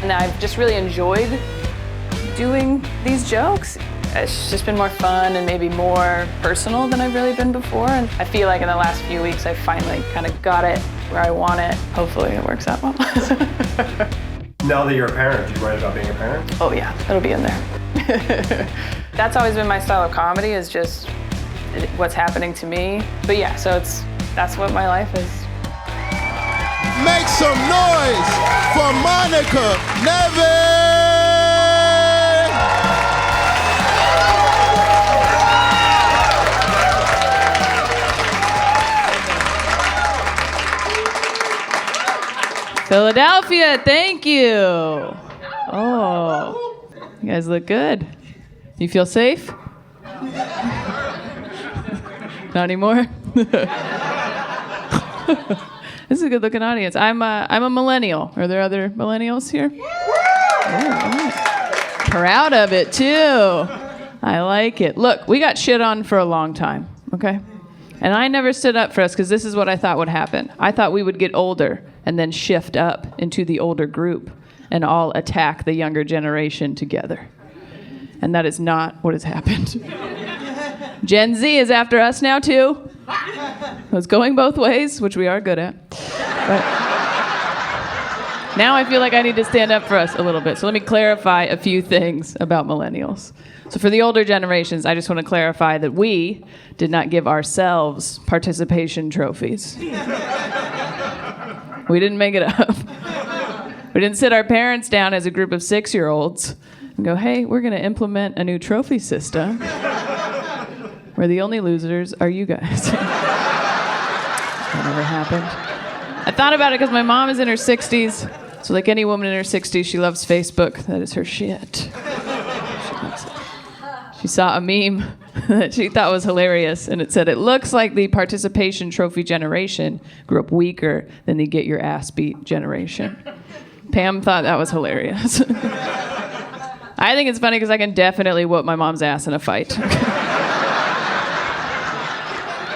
And I've just really enjoyed doing these jokes. It's just been more fun and maybe more personal than I've really been before. And I feel like in the last few weeks, I finally kind of got it where I want it. Hopefully it works out well. Now that you're a parent, do you write about being a parent? Oh yeah, it'll be in there. That's always been my style of comedy, is just what's happening to me. But yeah, so that's what my life is. Make some noise for Monica Nevi! Philadelphia, thank you. Oh, you guys look good. You feel safe? Not anymore? This is a good-looking audience. I'm a millennial. Are there other millennials here? Oh, proud of it, too. I like it. Look, we got shit on for a long time, okay? And I never stood up for us because this is what I thought would happen. I thought we would get older and then shift up into the older group and all attack the younger generation together. And that is not what has happened. Gen Z is after us now, too. It's going both ways, which we are good at. But now I feel like I need to stand up for us a little bit. So let me clarify a few things about millennials. So for the older generations, I just want to clarify that we did not give ourselves participation trophies. We didn't make it up. We didn't sit our parents down as a group of 6-year-olds and go, hey, we're going to implement a new trophy system where the only losers are you guys. That never happened. I thought about it because my mom is in her 60s. So like any woman in her 60s, she loves Facebook. That is her shit. She loves it. She saw a meme that she thought was hilarious, and it said, it looks like the participation trophy generation grew up weaker than the get your ass beat generation. Pam thought that was hilarious. I think it's funny because I can definitely whoop my mom's ass in a fight.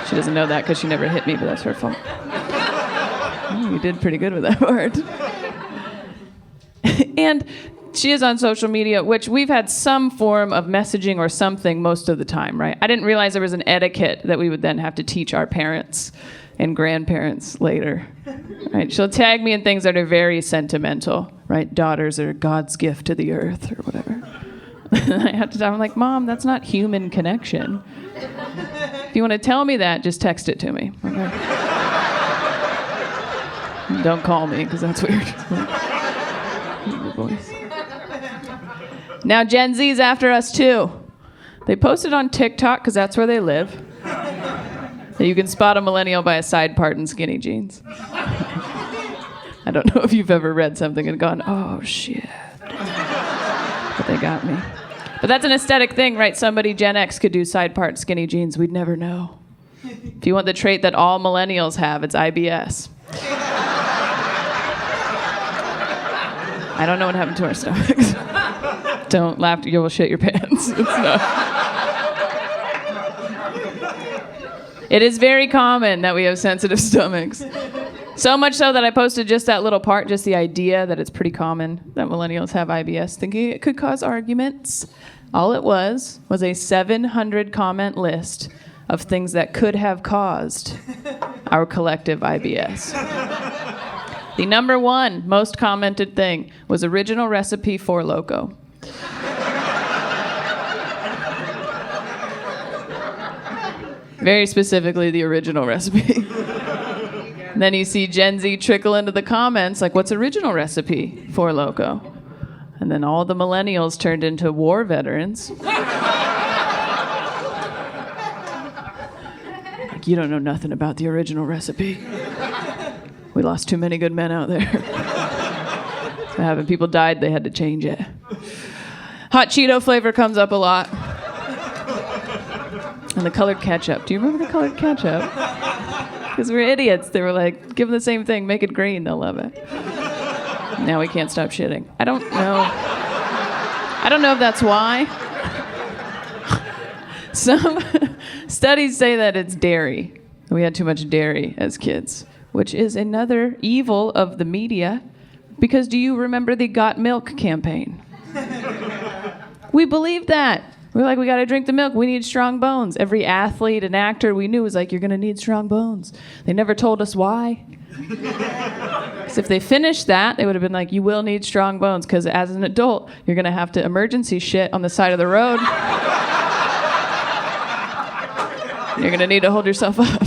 She doesn't know that because she never hit me, but that's her fault. Oh, you did pretty good with that part. And she is on social media, which we've had some form of messaging or something most of the time, right? I didn't realize there was an etiquette that we would then have to teach our parents and grandparents later, right? She'll tag me in things that are very sentimental, right? Daughters are God's gift to the earth or whatever. I have to tell, I'm like, Mom, that's not human connection. If you want to tell me that, just text it to me, okay? Don't call me, because that's weird. Your voice. Now Gen Z's after us too. They posted on TikTok, because that's where they live, that you can spot a millennial by a side part in skinny jeans. I don't know if you've ever read something and gone, oh shit. But they got me. But that's an aesthetic thing, right? Somebody Gen X could do side part skinny jeans. We'd never know. If you want the trait that all millennials have, it's IBS. I don't know what happened to our stomachs. Don't laugh, you will shit your pants. It's not. It is very common that we have sensitive stomachs. So much so that I posted just that little part, just the idea that it's pretty common that millennials have IBS, thinking it could cause arguments. All it was a 700 comment list of things that could have caused our collective IBS. The number one most commented thing was original recipe for Loco. Very specifically, the original recipe. And then you see Gen Z trickle into the comments, like, what's original recipe for Loco? And then all the millennials turned into war veterans. Like, you don't know nothing about the original recipe. We lost too many good men out there. So having people died, they had to change it. Hot Cheeto flavor comes up a lot. And the colored ketchup. Do you remember the colored ketchup? Because we're idiots. They were like, give them the same thing, make it green, they'll love it. Now we can't stop shitting. I don't know if that's why. Some studies say that it's dairy. We had too much dairy as kids, which is another evil of the media. Because do you remember the Got Milk campaign? We believed that. We're like, we got to drink the milk. We need strong bones. Every athlete and actor we knew was like, you're going to need strong bones. They never told us why. Because if they finished that, they would have been like, you will need strong bones because as an adult, you're going to have to emergency shit on the side of the road. You're going to need to hold yourself up.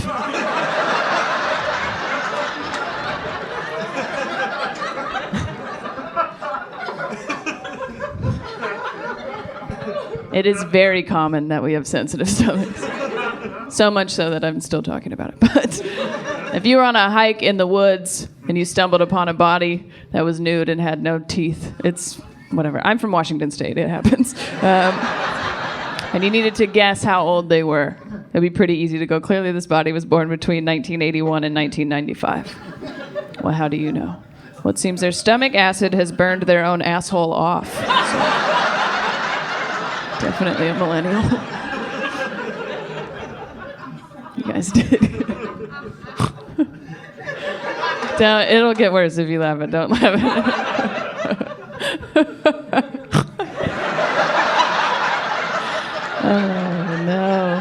It is very common that we have sensitive stomachs. So much so that I'm still talking about it. But if you were on a hike in the woods and you stumbled upon a body that was nude and had no teeth, it's whatever. I'm from Washington State. It happens. And you needed to guess how old they were. It'd be pretty easy to go, clearly this body was born between 1981 and 1995. Well, how do you know? Well, it seems their stomach acid has burned their own asshole off. So. Definitely a millennial. You guys did. It'll get worse if you laugh it. Don't laugh it. Oh, no.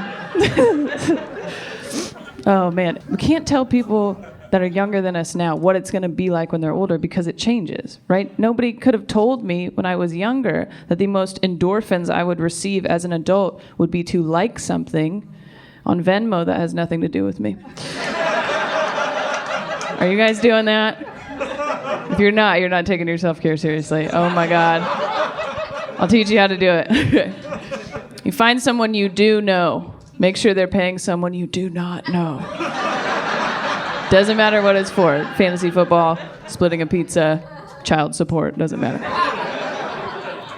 Oh, man. We can't tell people that are younger than us now what it's going to be like when they're older because it changes, right? Nobody could have told me when I was younger that the most endorphins I would receive as an adult would be to like something on Venmo that has nothing to do with me. Are you guys doing that? If you're not taking your self-care seriously. Oh my God. I'll teach you how to do it. You find someone you do know. Make sure they're paying someone you do not know. Doesn't matter what it's for. Fantasy football, splitting a pizza, child support, doesn't matter.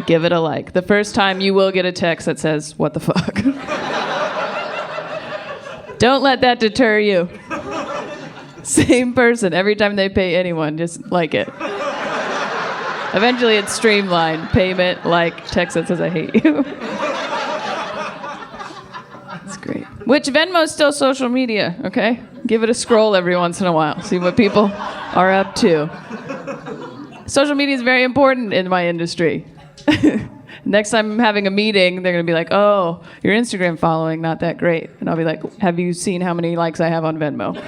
Give it a like. The first time you will get a text that says, what the fuck? Don't let that deter you. Same person. Every time they pay anyone, just like it. Eventually it's streamlined. Payment, like, text that says I hate you. That's great. Which Venmo's still social media, okay? Give it a scroll every once in a while. See what people are up to. Social media is very important in my industry. Next time I'm having a meeting, they're going to be like, oh, your Instagram following, not that great. And I'll be like, have you seen how many likes I have on Venmo?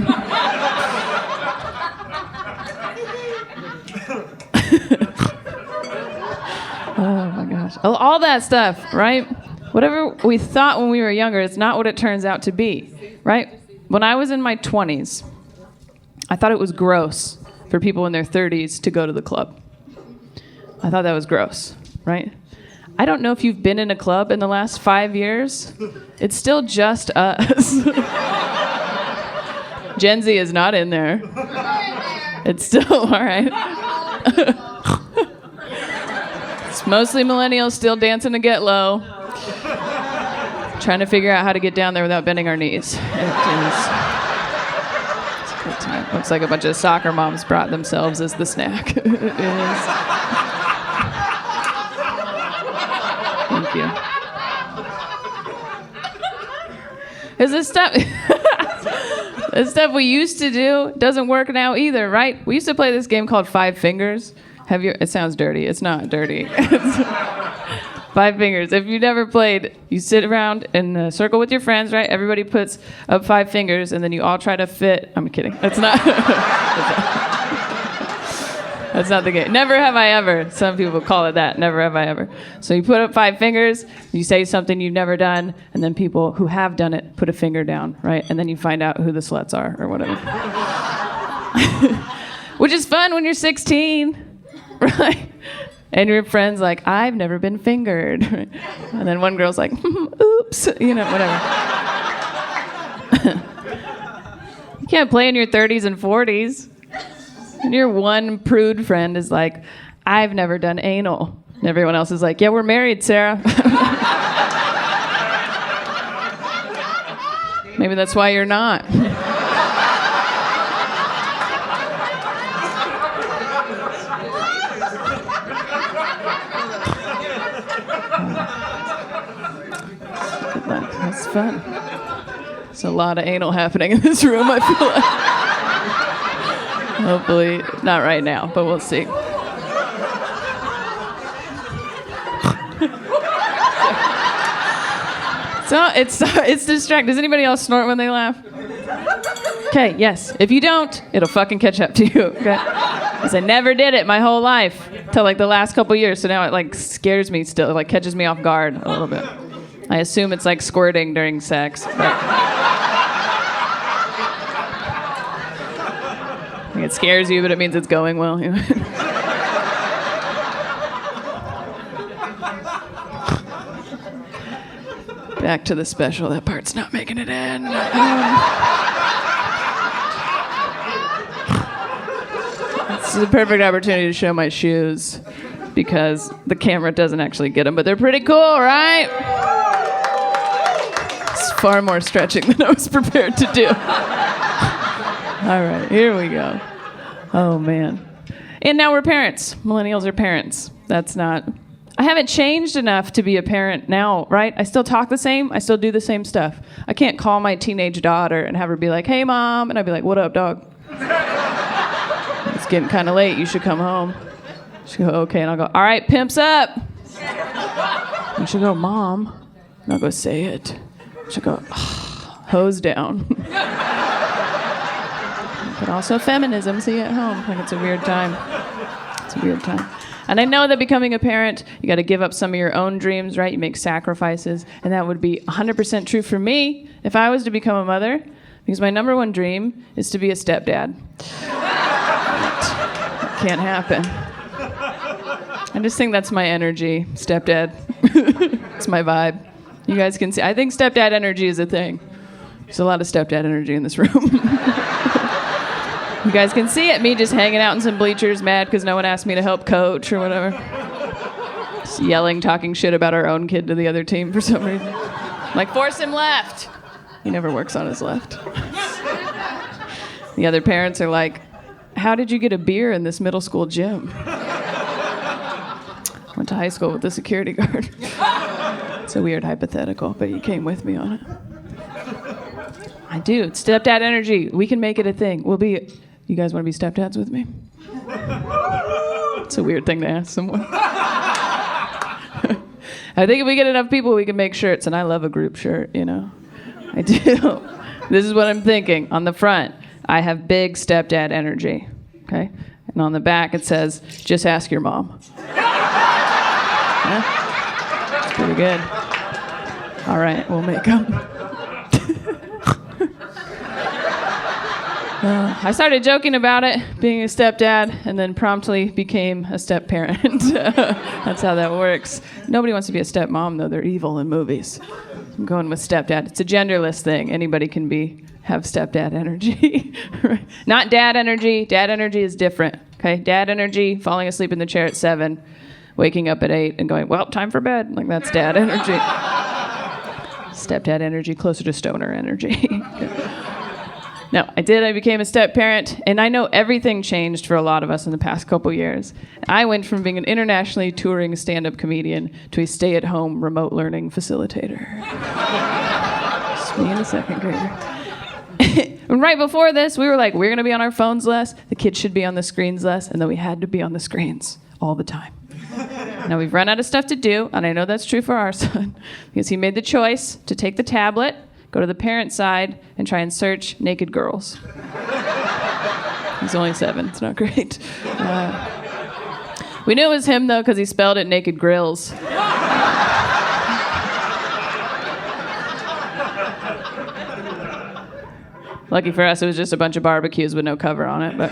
Oh, my gosh. All that stuff, right? Whatever we thought when we were younger, it's not what it turns out to be, right? When I was in my 20s, I thought it was gross for people in their 30s to go to the club. I thought that was gross, right? I don't know if you've been in a club in the last 5 years. It's still just us. Gen Z is not in there. It's still, all right. It's mostly millennials still dancing to get low. Trying to figure out how to get down there without bending our knees. It's a good time. Looks like a bunch of soccer moms brought themselves as the snack. It is. Thank you. Because this stuff we used to do doesn't work now either, right? We used to play this game called Five Fingers. It sounds dirty. It's not dirty. Five Fingers. If you've never played, you sit around in a circle with your friends, right? Everybody puts up 5 fingers, and then you all try to fit. I'm kidding. That's not. That's not the game. Never have I ever. Some people call it that. Never have I ever. So you put up 5 fingers, you say something you've never done, and then people who have done it put a finger down, right? And then you find out who the sluts are or whatever. Which is fun when you're 16, right? And your friend's like, I've never been fingered. And then one girl's like, oops, whatever. You can't play in your 30s and 40s. And your one prude friend is like, I've never done anal. And everyone else is like, yeah, we're married, Sarah. Maybe that's why you're not. That's fun. There's a lot of anal happening in this room, I feel like. Hopefully, not right now, but we'll see. So it's distracting. Does anybody else snort when they laugh? Okay, yes. If you don't, it'll fucking catch up to you. Okay? Because I never did it my whole life till like the last couple years. So now it like scares me still. It like catches me off guard a little bit. I assume it's like squirting during sex. But I think it scares you, but it means it's going well. You know? Back to the special. That part's not making it in. This is a perfect opportunity to show my shoes because the camera doesn't actually get them, but they're pretty cool, right? It's far more stretching than I was prepared to do. All right, here we go. Oh, man. And now we're parents. Millennials are parents. I haven't changed enough to be a parent now, right? I still talk the same. I still do the same stuff. I can't call my teenage daughter and have her be like, hey, Mom. And I'd be like, what up, dog? It's getting kind of late. You should come home. She'll go, okay. And I'll go, all right, pimps up. And she'll go, Mom. And I'll go, say it. She'll go, hose down. But also feminism, see at home. Like it's a weird time. It's a weird time. And I know that becoming a parent, you got to give up some of your own dreams, right? You make sacrifices. And that would be 100% true for me if I was to become a mother, because my number one dream is to be a stepdad. That can't happen. I just think that's my energy, stepdad. It's my vibe. You guys can see. I think stepdad energy is a thing. There's a lot of stepdad energy in this room. You guys can see it, me just hanging out in some bleachers, mad because no one asked me to help coach or whatever. Just yelling, talking shit about our own kid to the other team for some reason. Like, force him left. He never works on his left. The other parents are like, how did you get a beer in this middle school gym? Went to high school with the security guard. It's a weird hypothetical, but you came with me on it. I do. It's stepdad energy. We can make it a thing. You guys want to be stepdads with me? It's a weird thing to ask someone. I think if we get enough people, we can make shirts, and I love a group shirt, you know. I do. This is what I'm thinking. On the front, I have big stepdad energy, okay? And on the back, it says, just ask your mom. Yeah? It's pretty good. All right, we'll make them. I started joking about it, being a stepdad, and then promptly became a step-parent. That's how that works. Nobody wants to be a stepmom, though. They're evil in movies. I'm going with stepdad. It's a genderless thing. Anybody can have stepdad energy. Not dad energy. Dad energy is different. Okay, dad energy, falling asleep in the chair at 7, waking up at 8, and going, well, time for bed. Like, that's dad energy. Stepdad energy, closer to stoner energy. No, I became a step-parent, and I know everything changed for a lot of us in the past couple years. I went from being an internationally touring stand-up comedian to a stay-at-home remote learning facilitator. Just me and a second grader. And right before this, we were like, we're going to be on our phones less, the kids should be on the screens less, and then we had to be on the screens all the time. Now we've run out of stuff to do, and I know that's true for our son, because he made the choice to take the tablet, go to the parent side, and try and search naked girls. He's only 7. It's not great. We knew it was him, though, because he spelled it naked grills. Lucky for us, it was just a bunch of barbecues with no cover on it. But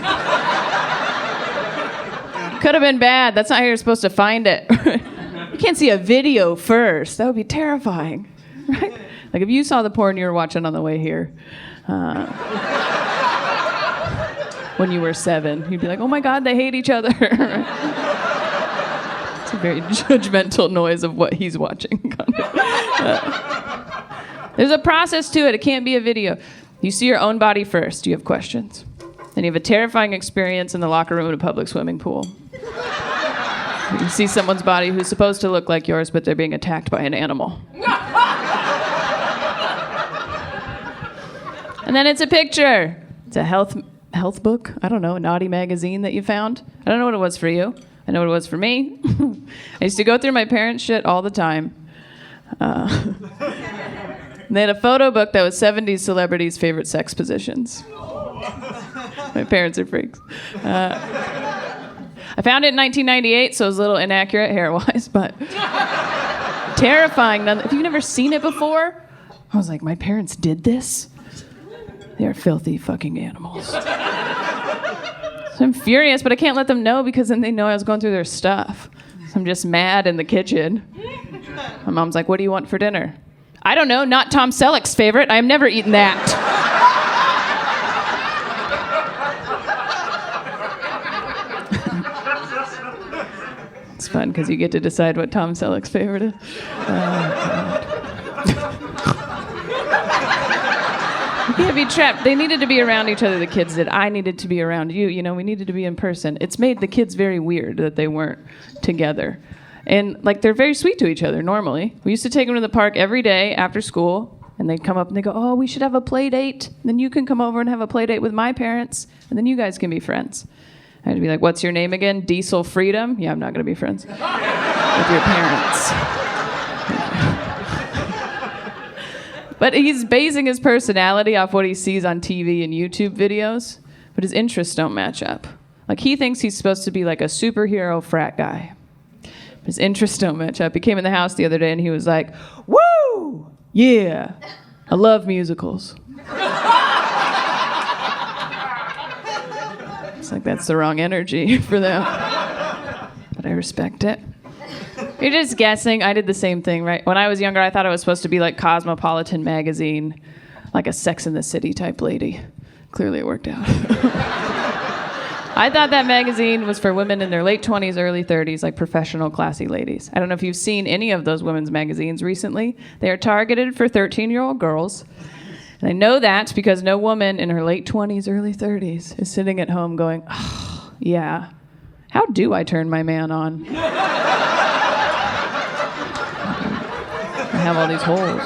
could have been bad. That's not how you're supposed to find it. You can't see a video first. That would be terrifying, right? Like if you saw the porn you were watching on the way here when you were 7, you'd be like, oh my God, they hate each other. It's a very judgmental noise of what he's watching. There's a process to it. It can't be a video. You see your own body first. You have questions. Then you have a terrifying experience in the locker room in a public swimming pool. You see someone's body who's supposed to look like yours, but they're being attacked by an animal. And then it's a picture. It's a health book. I don't know, a naughty magazine that you found. I don't know what it was for you. I know what it was for me. I used to go through my parents' shit all the time. And they had a photo book that was 70s celebrities' favorite sex positions. My parents are freaks. I found it in 1998, so it was a little inaccurate hair-wise, but terrifying. If you've never seen it before, I was like, my parents did this? They're filthy fucking animals. So I'm furious, but I can't let them know because then they know I was going through their stuff. So I'm just mad in the kitchen. My mom's like, what do you want for dinner? I don't know, not Tom Selleck's favorite. I have never eaten that. It's fun because you get to decide what Tom Selleck's favorite is. You can't be trapped. They needed to be around each other, the kids did. I needed to be around you. You know, we needed to be in person. It's made the kids very weird that they weren't together. And, like, they're very sweet to each other normally. We used to take them to the park every day after school, and they'd come up and they go, oh, we should have a play date. Then you can come over and have a play date with my parents, and then you guys can be friends. I'd be like, what's your name again? Diesel Freedom? Yeah, I'm not going to be friends with your parents. But he's basing his personality off what he sees on TV and YouTube videos, but his interests don't match up. Like, he thinks he's supposed to be like a superhero frat guy. But his interests don't match up. He came in the house the other day and he was like, woo! Yeah, I love musicals. It's like that's the wrong energy for them. But I respect it. You're just guessing. I did the same thing, right? When I was younger, I thought it was supposed to be like Cosmopolitan magazine, like a Sex and the City type lady. Clearly it worked out. I thought that magazine was for women in their late 20s, early 30s, like professional, classy ladies. I don't know if you've seen any of those women's magazines recently. They are targeted for 13-year-old girls. And I know that because no woman in her late 20s, early 30s is sitting at home going, oh, yeah, how do I turn my man on? I have all these holes.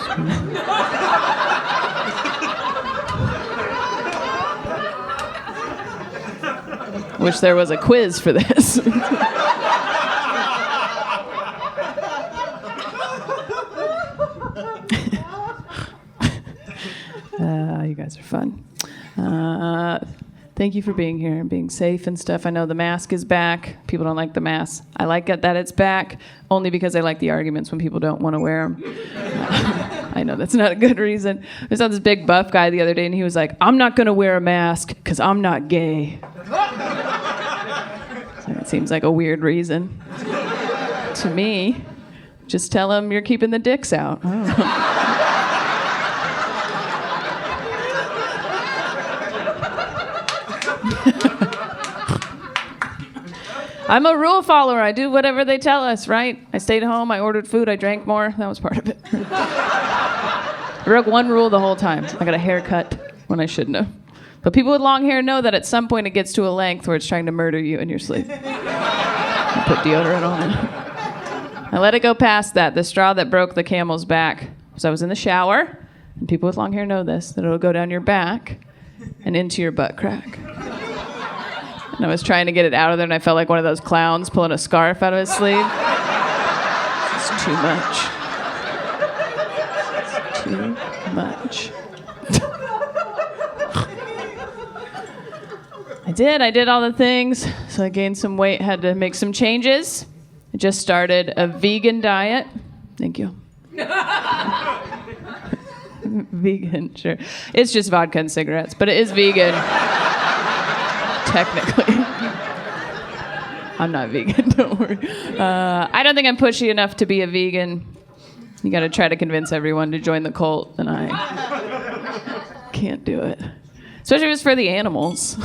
Wish there was a quiz for this. You guys are fun. Thank you for being here and being safe and stuff. I know the mask is back. People don't like the mask. I like it that it's back, only because I like the arguments when people don't want to wear them. I know that's not a good reason. I saw this big buff guy the other day, and he was like, I'm not going to wear a mask because I'm not gay. So it seems like a weird reason. To me, just tell him you're keeping the dicks out. I don't know. I'm a rule follower. I do whatever they tell us, right? I stayed home, I ordered food, I drank more. That was part of it. I broke one rule the whole time. I got a haircut when I shouldn't have. But people with long hair know that at some point it gets to a length where it's trying to murder you in your sleep. I put deodorant on it. I let it go past that. The straw that broke the camel's back was I was in the shower, and people with long hair know this, that it'll go down your back and into your butt crack. And I was trying to get it out of there, and I felt like one of those clowns pulling a scarf out of his sleeve. It's too much. It's too much. I did all the things. So I gained some weight, had to make some changes. I just started a vegan diet. Thank you. Vegan, sure. It's just vodka and cigarettes, but it is vegan. Technically. I'm not vegan, don't worry. I don't think I'm pushy enough to be a vegan. You gotta try to convince everyone to join the cult, and I can't do it. Especially if it's for the animals.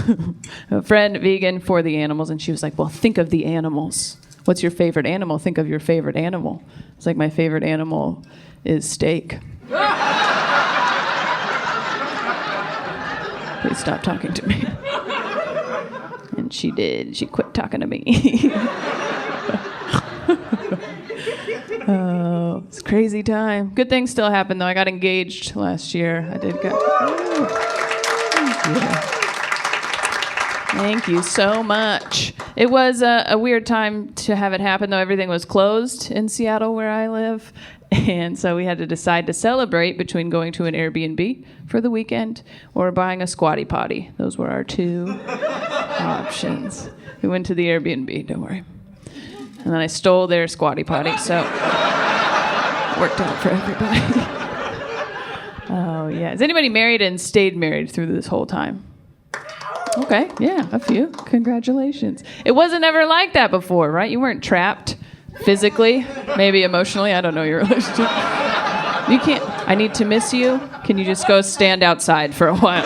A friend, vegan, for the animals, and she was like, well, think of the animals. What's your favorite animal? Think of your favorite animal. It's like, my favorite animal is steak. Please stop talking to me. And she did. She quit talking to me. Oh, it's a crazy time. Good things still happened, though. I got engaged last year. I did get... Thank you. Thank you so much. It was a weird time to have it happen, though. Everything was closed in Seattle, where I live. And so we had to decide to celebrate between going to an Airbnb for the weekend or buying a squatty potty. Those were our two options. We went to the Airbnb, don't worry. And then I stole their squatty potty, so it worked out for everybody. Oh, yeah. Is anybody married and stayed married through this whole time? Okay, yeah, a few. Congratulations. It wasn't ever like that before, right? You weren't trapped physically, maybe emotionally. I don't know your relationship. You can't. I need to miss you. Can you just go stand outside for a while?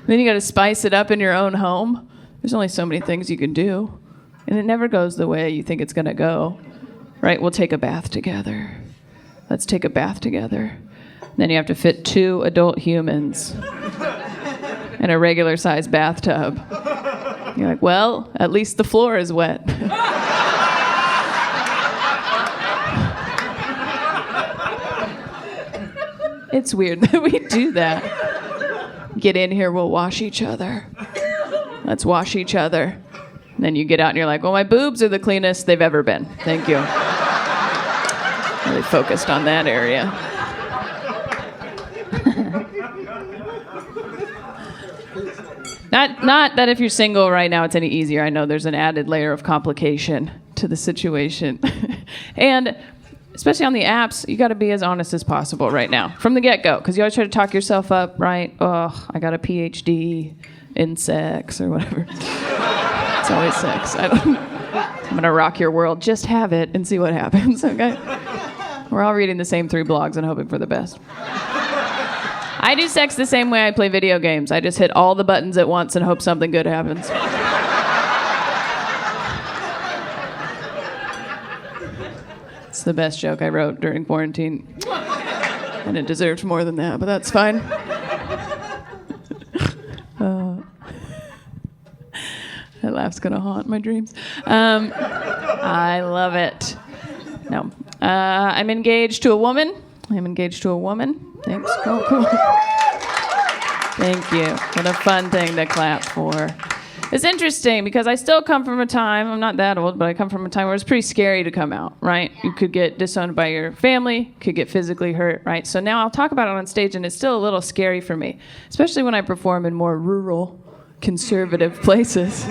Then you got to spice it up in your own home. There's only so many things you can do, and it never goes the way you think it's gonna go, right? We'll take a bath together. Let's take a bath together. Then you have to fit 2 adult humans in a regular-sized bathtub. You're like, well, at least the floor is wet. It's weird that we do that. Get in here, we'll wash each other. Let's wash each other. And then you get out and you're like, well, my boobs are the cleanest they've ever been. Thank you. Really focused on that area. Not that if you're single right now it's any easier. I know there's an added layer of complication to the situation. And especially on the apps, you got to be as honest as possible right now from the get-go, because you always try to talk yourself up, right? Oh, I got a PhD in sex or whatever. It's always sex. I'm going to rock your world. Just have it and see what happens, okay? We're all reading the same 3 blogs and hoping for the best. I do sex the same way I play video games. I just hit all the buttons at once and hope something good happens. It's the best joke I wrote during quarantine. And it deserved more than that, but that's fine. That laugh's gonna haunt my dreams. I love it. No. I'm engaged to a woman. Thanks. Cool. Thank you. What a fun thing to clap for. It's interesting because I still come from a time, I'm not that old, but I come from a time where it's pretty scary to come out, right? You could get disowned by your family, could get physically hurt, right? So now I'll talk about it on stage and it's still a little scary for me, especially when I perform in more rural, conservative places.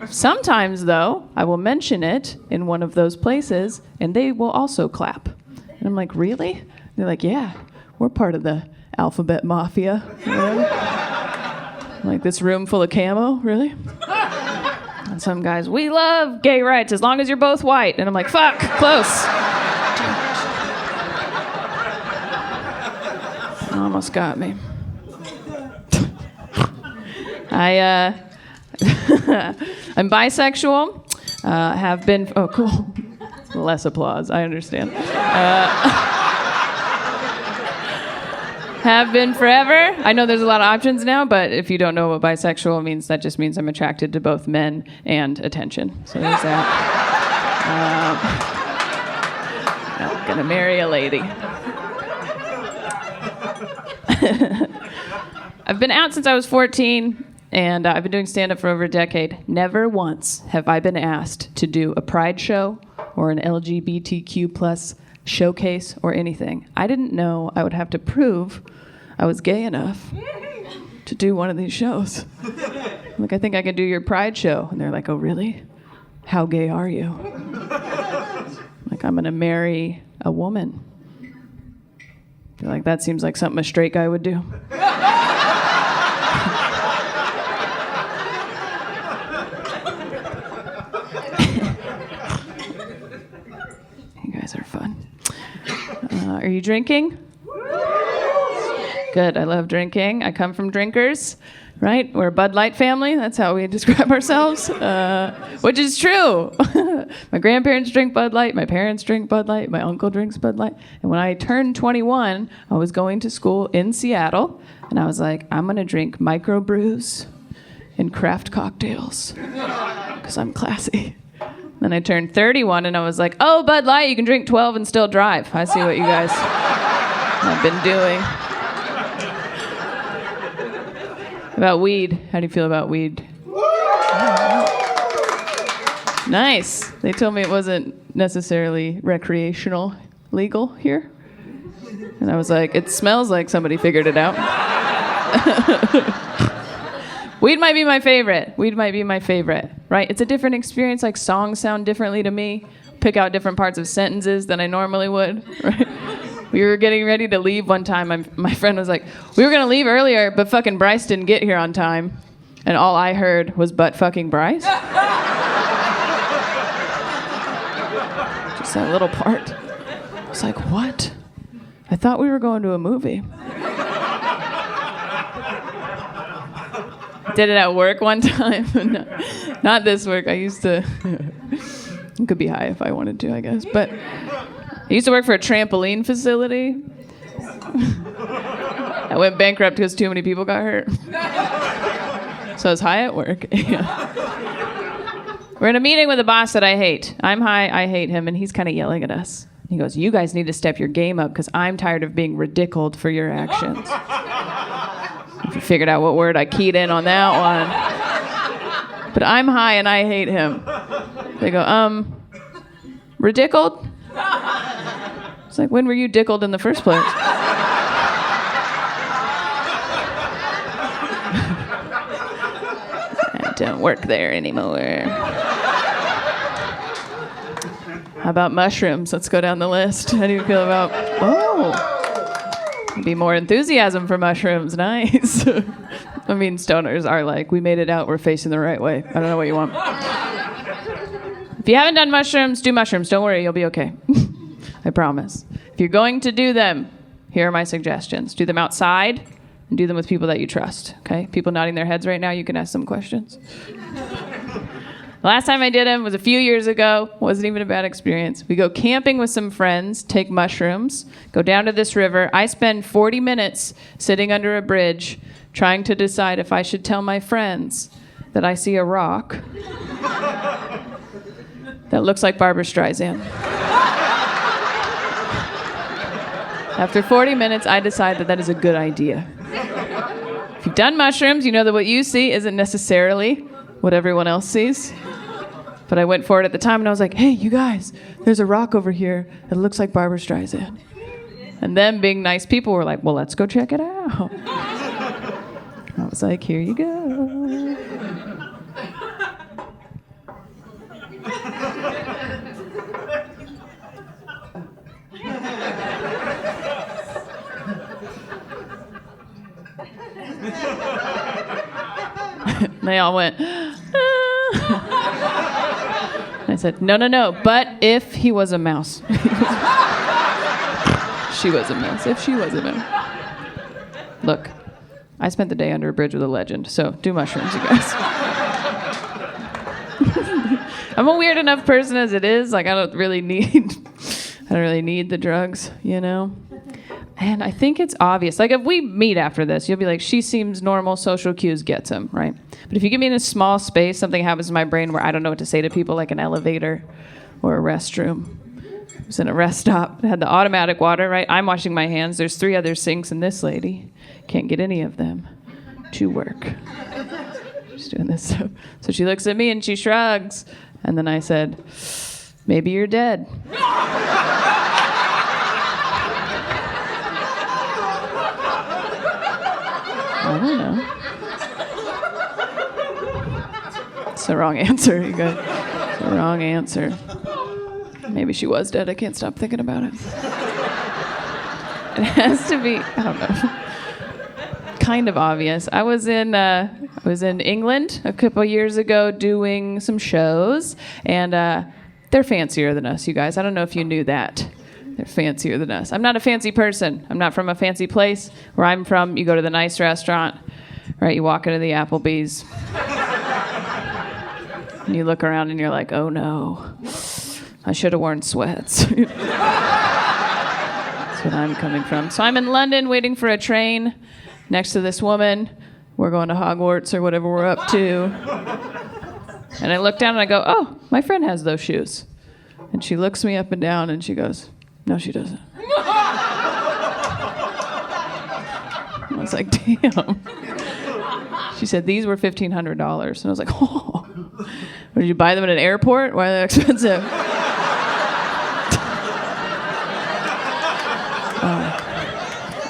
Sometimes, though, I will mention it in one of those places and they will also clap. And I'm like, really? They're like, yeah, we're part of the alphabet mafia. You know? Like this room full of camo, really? And some guys, we love gay rights as long as you're both white. And I'm like, fuck, close. Almost got me. I'm bisexual. Have been, oh, cool. Less applause, I understand. Have been forever. I know there's a lot of options now, but if you don't know what bisexual means, that just means I'm attracted to both men and attention. So there's that. I'm gonna marry a lady. I've been out since I was 14, and I've been doing stand-up for over a decade. Never once have I been asked to do a pride show or an LGBTQ plus showcase or anything. I didn't know I would have to prove I was gay enough to do one of these shows. I'm like, I think I can do your pride show. And they're like, oh, really? How gay are you? I'm like, I'm gonna marry a woman. They're like, that seems like something a straight guy would do. You guys are fun. Are you drinking? Good, I love drinking. I come from drinkers, right? We're a Bud Light family. That's how we describe ourselves, which is true. My grandparents drink Bud Light. My parents drink Bud Light. My uncle drinks Bud Light. And when I turned 21, I was going to school in Seattle, and I was like, I'm going to drink microbrews and craft cocktails because I'm classy. Then I turned 31, and I was like, oh, Bud Light, you can drink 12 and still drive. I see what you guys have been doing. About weed. How do you feel about weed? Nice. They told me it wasn't necessarily recreational legal here. And I was like, it smells like somebody figured it out. Weed might be my favorite. Weed might be my favorite, right? It's a different experience. Like, songs sound differently to me. Pick out different parts of sentences than I normally would, right? We were getting ready to leave one time. My friend was like, we were going to leave earlier, but fucking Bryce didn't get here on time. And all I heard was, but fucking Bryce. Just that little part. I was like, what? I thought we were going to a movie. Did it at work one time. No, not this work. I used to. It could be high if I wanted to, I guess. But I used to work for a trampoline facility. I went bankrupt because too many people got hurt. So I was high at work. We're in a meeting with a boss that I hate. I'm high, I hate him, and he's kind of yelling at us. He goes, you guys need to step your game up because I'm tired of being ridiculed for your actions. If you figured out what word I keyed in on that one. But I'm high and I hate him. They go, ridiculed? It's like, when were you dickled in the first place? I don't work there anymore. How about mushrooms? Let's go down the list. How do you feel about, be more enthusiasm for mushrooms. Nice. I mean, stoners are like, we made it out, we're facing the right way. I don't know what you want. If you haven't done mushrooms, do mushrooms. Don't worry, you'll be okay. I promise. If you're going to do them, here are my suggestions. Do them outside and do them with people that you trust, okay? People nodding their heads right now, you can ask some questions. The last time I did them was a few years ago. Wasn't even a bad experience. We go camping with some friends, take mushrooms, go down to this river. I spend 40 minutes sitting under a bridge trying to decide if I should tell my friends that I see a rock that looks like Barbra Streisand. After 40 minutes, I decide that that is a good idea. If you've done mushrooms, you know that what you see isn't necessarily what everyone else sees. But I went for it at the time, and I was like, hey, you guys, there's a rock over here that looks like Barbra Streisand. And them being nice people were like, well, let's go check it out. I was like, here you go. They all went, I said, no, but if he was a mouse. She was a mouse, if she was a mouse. Look, I spent the day under a bridge with a legend, so do mushrooms, you guys. I'm a weird enough person as it is. Like, I don't really need the drugs, you know? And I think it's obvious. Like, if we meet after this, you'll be like, she seems normal, social cues gets him, right? But if you get me in a small space, something happens in my brain where I don't know what to say to people, like an elevator or a restroom. I was in a rest stop. It had the automatic water, right? I'm washing my hands. There's 3 other sinks, and this lady can't get any of them to work. She's doing this. So she looks at me, and she shrugs. And then I said, maybe you're dead. I don't know. It's the wrong answer, you guys. It's the wrong answer. Maybe she was dead. I can't stop thinking about it. It has to be, I don't know, kind of obvious. I was in England a couple years ago doing some shows, and they're fancier than us, you guys. I don't know if you knew that. They're fancier than us. I'm not a fancy person. I'm not from a fancy place. Where I'm from, you go to the nice restaurant, right? You walk into the Applebee's. And you look around and you're like, oh no, I should have worn sweats. That's what I'm coming from. So I'm in London waiting for a train next to this woman. We're going to Hogwarts or whatever we're up to. And I look down and I go, oh, my friend has those shoes. And she looks me up and down and she goes, no, she doesn't. I was like, damn. She said, these were $1,500. And I was like, oh. Did you buy them at an airport? Why are they expensive?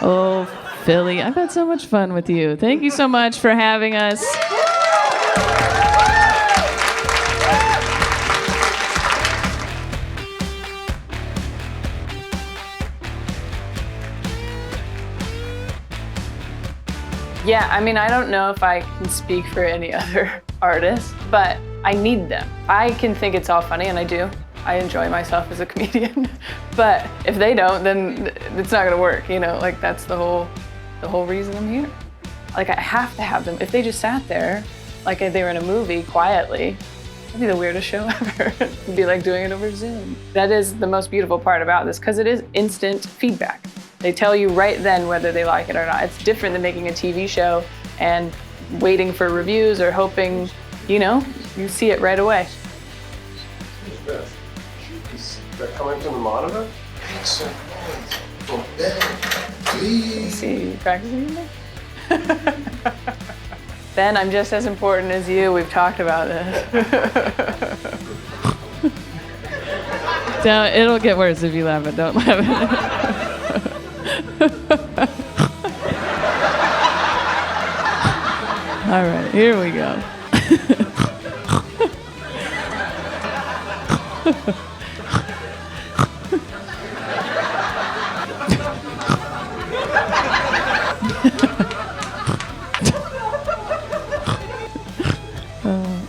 Oh, Philly, I've had so much fun with you. Thank you so much for having us. Yeah, I mean, I don't know if I can speak for any other artist, but I need them. I can think it's all funny, and I do. I enjoy myself as a comedian. But if they don't, then it's not gonna work, you know? Like, that's the whole reason I'm here. Like, I have to have them. If they just sat there, like if they were in a movie quietly, it'd be the weirdest show ever. It'd be like doing it over Zoom. That is the most beautiful part about this, because it is instant feedback. They tell you right then whether they like it or not. It's different than making a TV show and waiting for reviews or hoping, you know, you see it right away. Who's this? Is that coming from the monitor? Make some noise for Ben, please. See you practicing there? Ben, I'm just as important as you. We've talked about this. It'll get worse if you laugh, but don't laugh. All right, here we go. Oh.